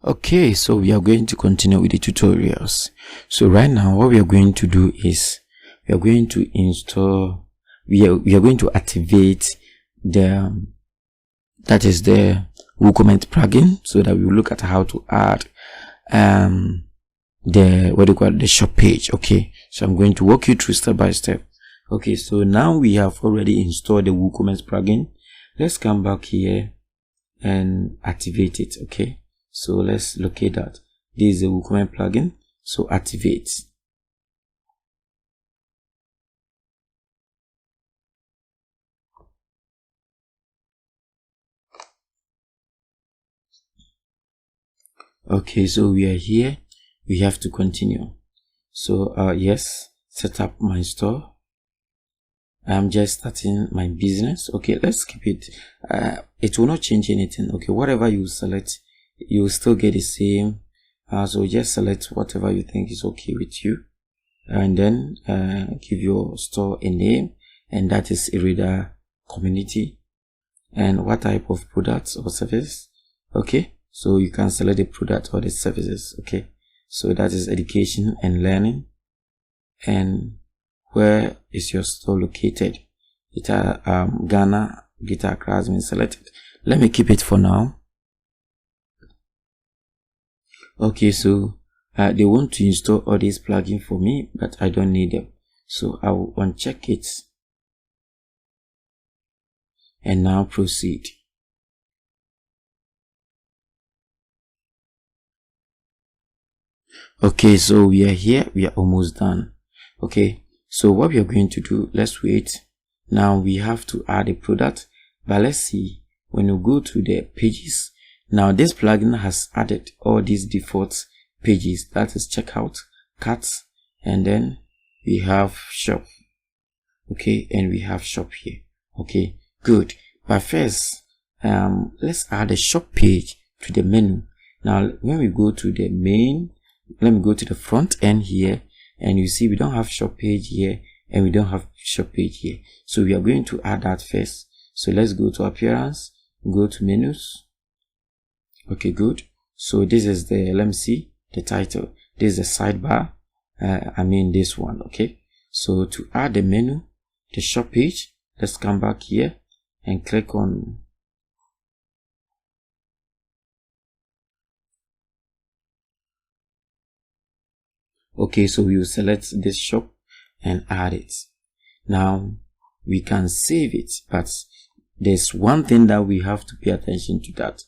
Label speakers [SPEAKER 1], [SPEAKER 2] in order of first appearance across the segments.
[SPEAKER 1] Okay, so we are going to continue with the tutorials. So right now what we are going to do is we are going to install, we are going to activate the WooComment plugin, so that we will look at how to add the shop page. Okay, so I'm going to walk you through step by step. Okay, so now we have already installed the WooComment plugin. Let's come back here and activate it. Okay, so let's locate that. This is the WooComment plugin, so activate. Okay, so we are here. We have to continue. So yes, set up my store. I'm just starting my business. Okay, let's keep it. It will not change anything. Okay, whatever you select, you will still get the same. So just select whatever you think is okay with you, and then give your store a name, and that is a reader community, and what type of products or service. Okay, so you can select the product or the services. Okay, so that is education and learning. And where is your store located? Ghana, Guitar Accra has been selected. Let me keep it for now. Okay, so they want to install all these plugins for me, but I don't need them, so I will uncheck it and now proceed. Okay, so we are here, we are almost done. Okay, so what we are going to do, let's wait. Now we have to add a product, but let's see. When you go to the pages, now this plugin has added all these default pages, that is checkout, carts, and then we have shop. Okay, and we have shop here. Okay, good. But first, let's add a shop page to the menu. Now when we go to the main, let me go to the front end here, and you see we don't have shop page here and we don't have shop page here, so we are going to add that first. So let's go to appearance, go to menus. Okay, good. So this is the, let me see the title, this is the sidebar, I mean this one. Okay, so to add the menu, the shop page, let's come back here and click on okay, so we will select this shop and add it. Now we can save it, but there's one thing that we have to pay attention to, that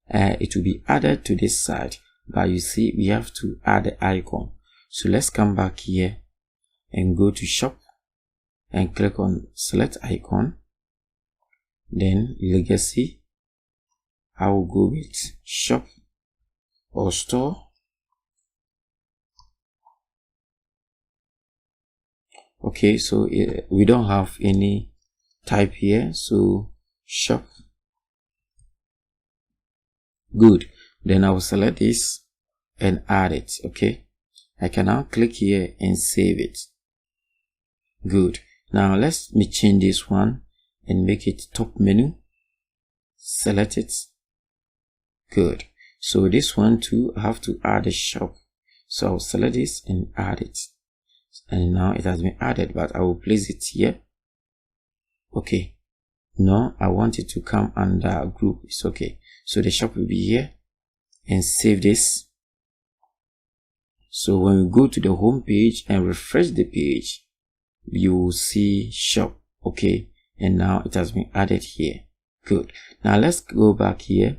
[SPEAKER 1] it will be added to this side, but you see we have to add the icon. So let's come back here and go to shop and click on select icon, then legacy. I will go with shop or store. Okay, so we don't have any type here, so shop. Good. Then I will select this and add it. Okay, I can now click here and save it. Good. Now let me change this one and make it top menu. Select it. Good. So this one too, I have to add a shop, so I'll select this and add it. And now it has been added, but I will place it here. Okay, no, I want it to come under group. It's okay, so the shop will be here, and save this. So when we go to the home page and refresh the page, you will see shop. Okay, and now it has been added here. Good. Now let's go back here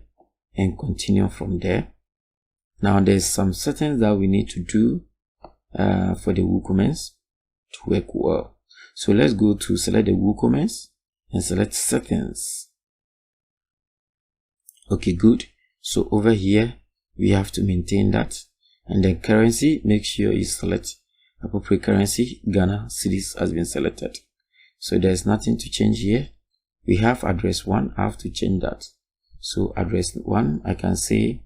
[SPEAKER 1] and continue from there. Now there's some settings that we need to do for the WooCommerce to work well. So let's go to select the WooCommerce and select settings. Okay, good. So over here we have to maintain that, and then currency, make sure you select appropriate currency. Ghana cedis has been selected, so there's nothing to change here. We have address 1, I have to change that. So address 1, I can say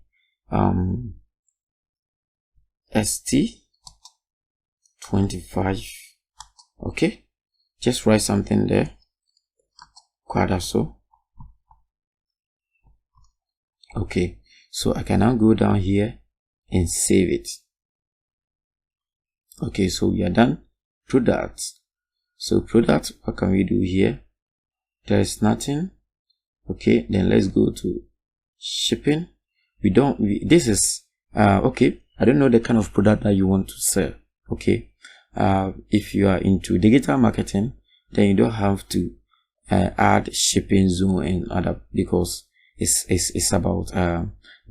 [SPEAKER 1] ST 25. Okay, just write something there, quadraso. Okay, So I can now go down here and save it. Okay, so we are done. Products. So products, what can we do here? There is nothing. Okay, then let's go to shipping. This is okay, I don't know the kind of product that you want to sell. Okay, if you are into digital marketing, then you don't have to add shipping zone and other, because it's about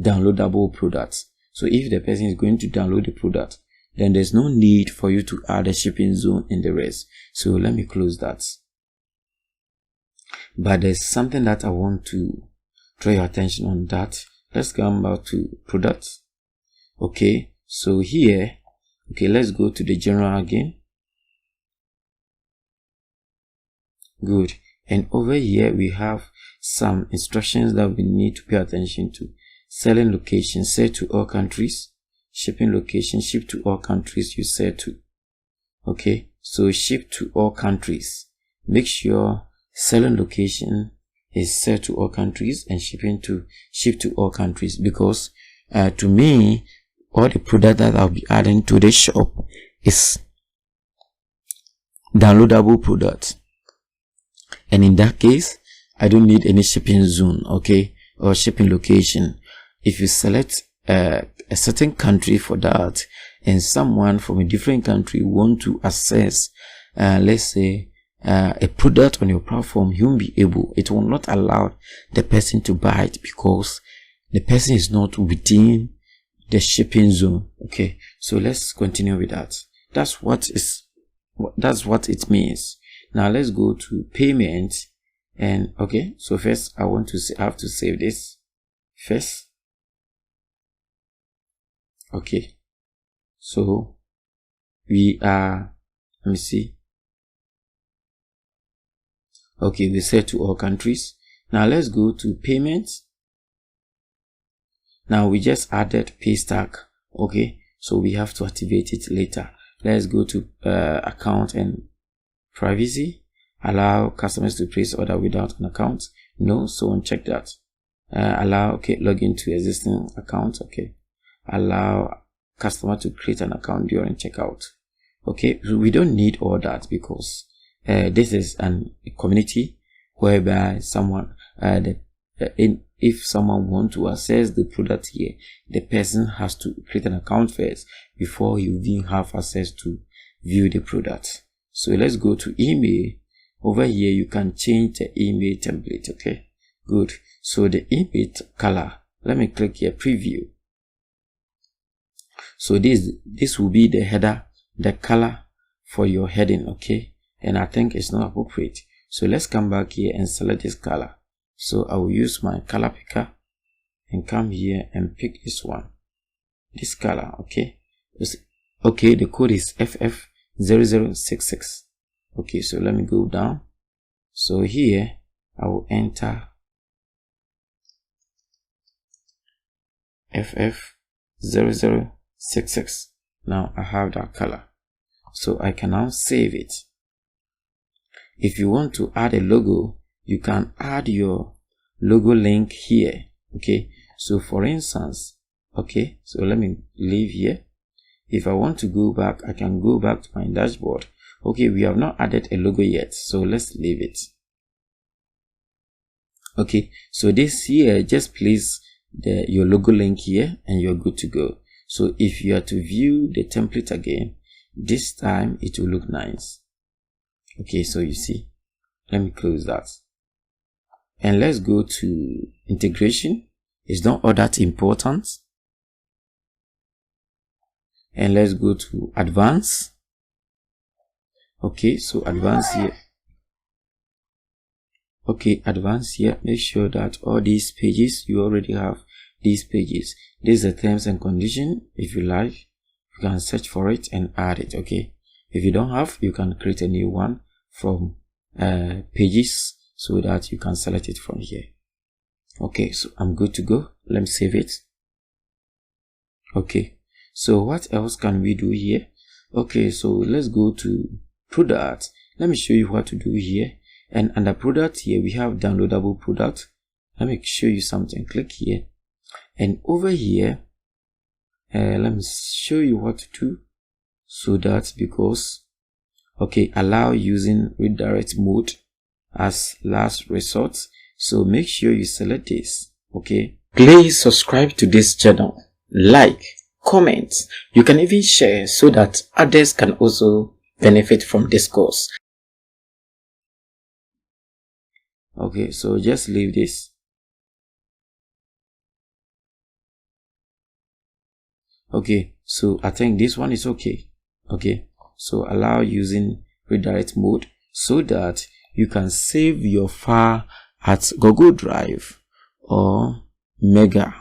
[SPEAKER 1] downloadable products. So if the person is going to download the product, then there's no need for you to add a shipping zone in the rest. So let me close that. But there's something that I want to draw your attention on that. Let's come back to products. Okay, so here, okay, let's go to the general again. Good. And over here we have some instructions that we need to pay attention to. Selling location, set to all countries. Shipping location, ship to all countries, you set to. Okay, so ship to all countries. Make sure selling location is set to all countries and shipping to ship to all countries, because to me, all the product that I'll be adding to the shop is downloadable products, and in that case I don't need any shipping zone, okay, or shipping location. If you select a certain country for that, and someone from a different country want to access let's say a product on your platform, you won't be able, it will not allow the person to buy it because the person is not within the shipping zone. Okay, so let's continue with that. That's what it means. Now let's go to payment. And okay, so first I have to save this first. Okay, so we are, let me see. Okay, we set to all countries. Now let's go to payments. Now we just added pay stack. Okay, so we have to activate it later. Let's go to account and privacy. Allow customers to place order without an account. No, so uncheck that. Allow, okay, log into existing account. Okay, allow customer to create an account during checkout. Okay, so we don't need all that because this is a community whereby someone if someone wants to access the product here, the person has to create an account first before you even have access to view the product. So let's go to email. Over here you can change the email template. Okay, good. So the email color, let me click here, preview. So this will be the header, the color for your heading. Okay, and I think it's not appropriate, so let's come back here and select this color. So I will use my color picker and come here and pick this one, this color. Okay, okay, the code is FF0066. Okay, so let me go down. So here I will enter FF0066. Now I have that color, so I can now save it. If you want to add a logo, you can add your logo link here. Okay, so for instance, okay, so let me leave here. If I want to go back, I can go back to my dashboard. Okay, we have not added a logo yet, so let's leave it. Okay, so this here, just place your logo link here and you're good to go. So if you are to view the template again, this time it will look nice. Okay, so you see, let me close that. And let's go to integration. It's not all that important. And let's go to advanced. Okay, so advanced here. Okay, advanced here. Make sure that all these pages, you already have these pages. This is the terms and condition. If you like, you can search for it and add it. Okay, if you don't have, you can create a new one from pages so that you can select it from here. Okay, so I'm good to go. Let me save it. Okay, so what else can we do here? Okay, so let's go to product. Let me show you what to do here. And under product here we have downloadable product. Let me show you something. Click here And over here, let me show you what to do. So that, because allow using redirect mode as last resort. So make sure you select this. Please subscribe to this channel, like, comment. You can even share so that others can also benefit from this course. So just leave this. So I think this one is okay. So allow using redirect mode so that you can save your file at Google Drive or Mega,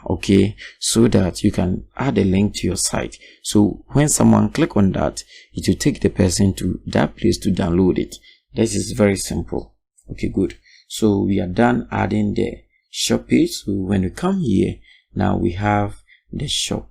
[SPEAKER 1] so that you can add a link to your site. So when someone click on that, it will take the person to that place to download it. This is very simple. Good. So we are done adding the shop page. So when we come here, now we have the shop.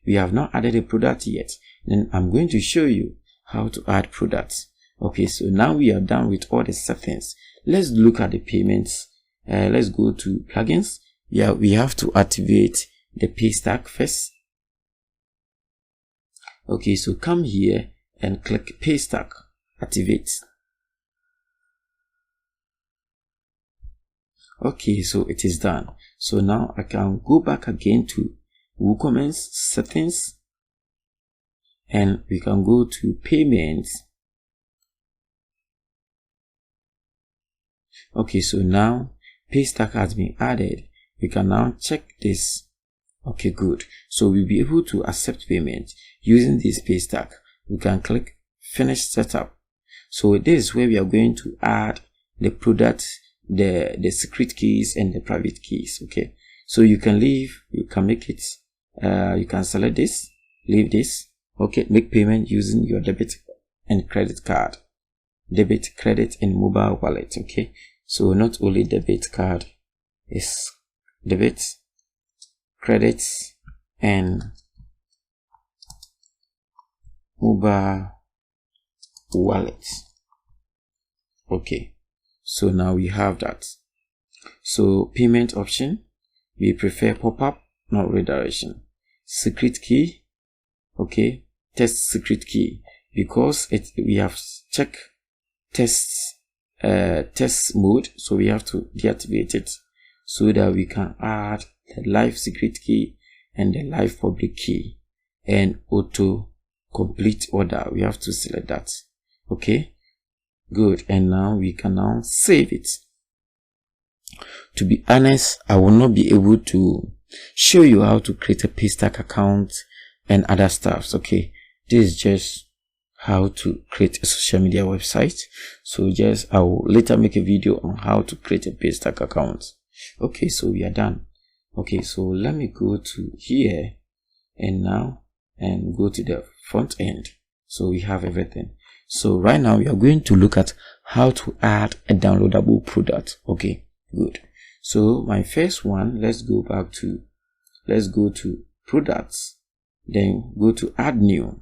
[SPEAKER 1] We have not added a product yet. Then I'm going to show you how to add products. So now we are done with all the settings. Let's look at the payments. Let's go to plugins. We have to activate the pay stack first. So come here and click pay stack, activate. So it is done. So now I can go back again to WooCommerce settings, and we can go to payments. So now pay stack has been added. We can now check this. Good. So we'll be able to accept payment using this pay stack. We can click finish setup. So this is where we are going to add the product, the secret keys and the private keys. So you can leave, you can make it, you can select this, leave this. Make payment using your debit and credit card, debit, credit and mobile wallet. So not only debit card, is debit, credit and mobile wallet. So now we have that. So payment option, we prefer pop-up, not redirection. Secret key, test secret key, because we have checked test mode, so we have to deactivate it so that we can add the live secret key and the live public key and auto complete order. We have to select that. Good. And now we can now save it. To be honest, I will not be able to show you how to create a paystack account and other stuff. This is just how to create a social media website. So I will later make a video on how to create a paystack account. So we are done. So let me go to here and go to the front end. So we have everything. So right now we are going to look at how to add a downloadable product. Good. So my first one, let's go to products, then go to add new.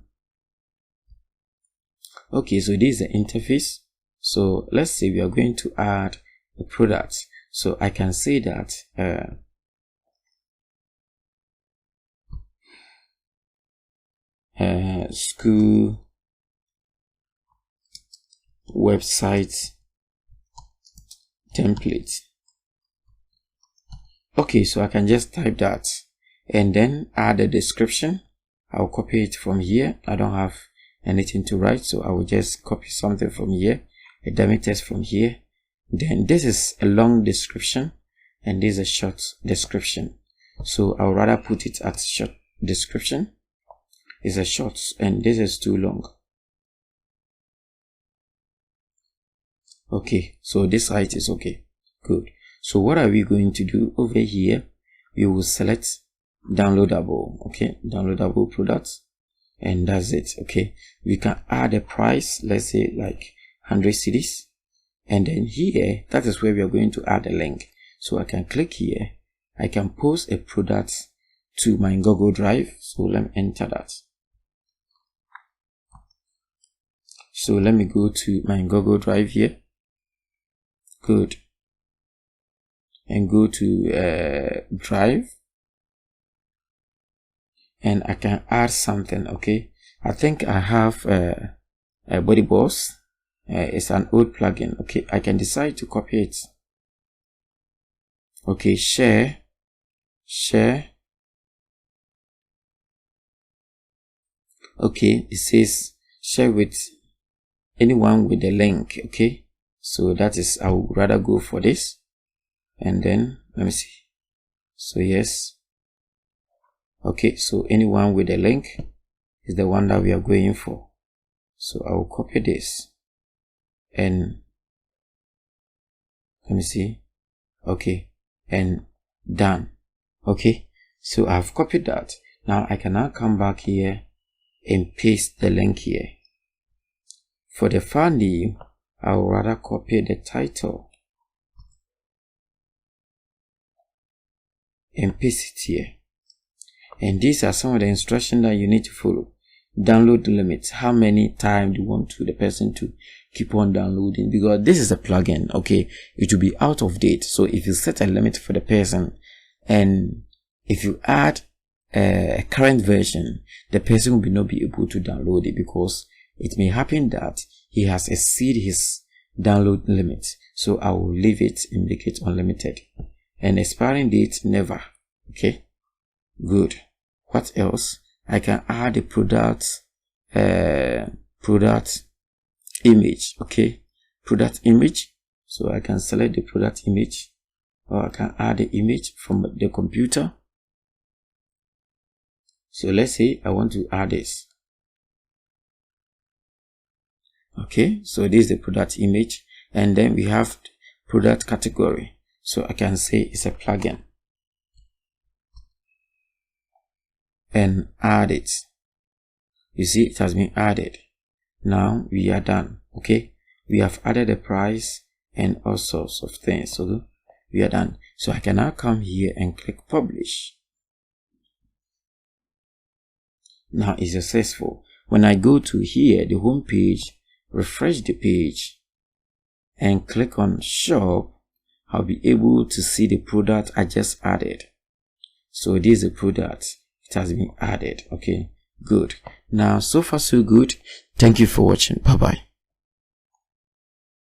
[SPEAKER 1] So this is the interface. So let's say we are going to add a product. So I can say that school website template. So I can just type that and then add a description. I'll copy it from here. I don't have anything to write, so I will just copy something from here, a dummy text from here. Then this is a long description and this is a short description. So I'll rather put it at short description. It's a short and this is too long. So this height is okay. Good. So what are we going to do over here? We will select downloadable. Downloadable products, and that's it. We can add a price, let's say like 100 cedis, and then here, that is where we are going to add a link. So I can click here, I can post a product to my Google Drive. So let me enter that. So let me go to my Google Drive here. Good. And go to Drive. and I can add something. Okay, I think I have a BuddyBoss. It's an old plugin. Okay, I can decide to copy it. Okay, share. Okay, it says share with anyone with the link. Okay, so that is, I would rather go for this. And then let me see. So yes. Okay, so anyone with a link is the one that we are going for. So I will copy this and let me see. Okay, and done. Okay, so I've copied that. Now I can now come back here and paste the link here. For the file name, I will rather copy the title and paste it here. And these are some of the instructions that you need to follow. Download limits. How many times do you want the person to keep on downloading? Because this is a plugin, okay, it will be out of date. So if you set a limit for the person, and if you add a current version, the person will not be able to download it, because it may happen that he has exceeded his download limit. So I will leave it and make it unlimited. And expiring date, never. Okay, good. What else? I can add a product image. Okay, product image. So I can select the product image, or I can add the image from the computer. So let's say I want to add this. Okay, so this is the product image, and then we have product category. So I can say it's a plugin and add it. You see, it has been added. Now we are done. Okay, we have added the price and all sorts of things. So we are done. So I can now come here and click publish. Now it's successful. When I go to here, the home page, refresh the page and click on shop, I'll be able to see the product I just added. So this is a product, it has been added. Okay, good. Now so far so good. Thank you for watching. Bye bye.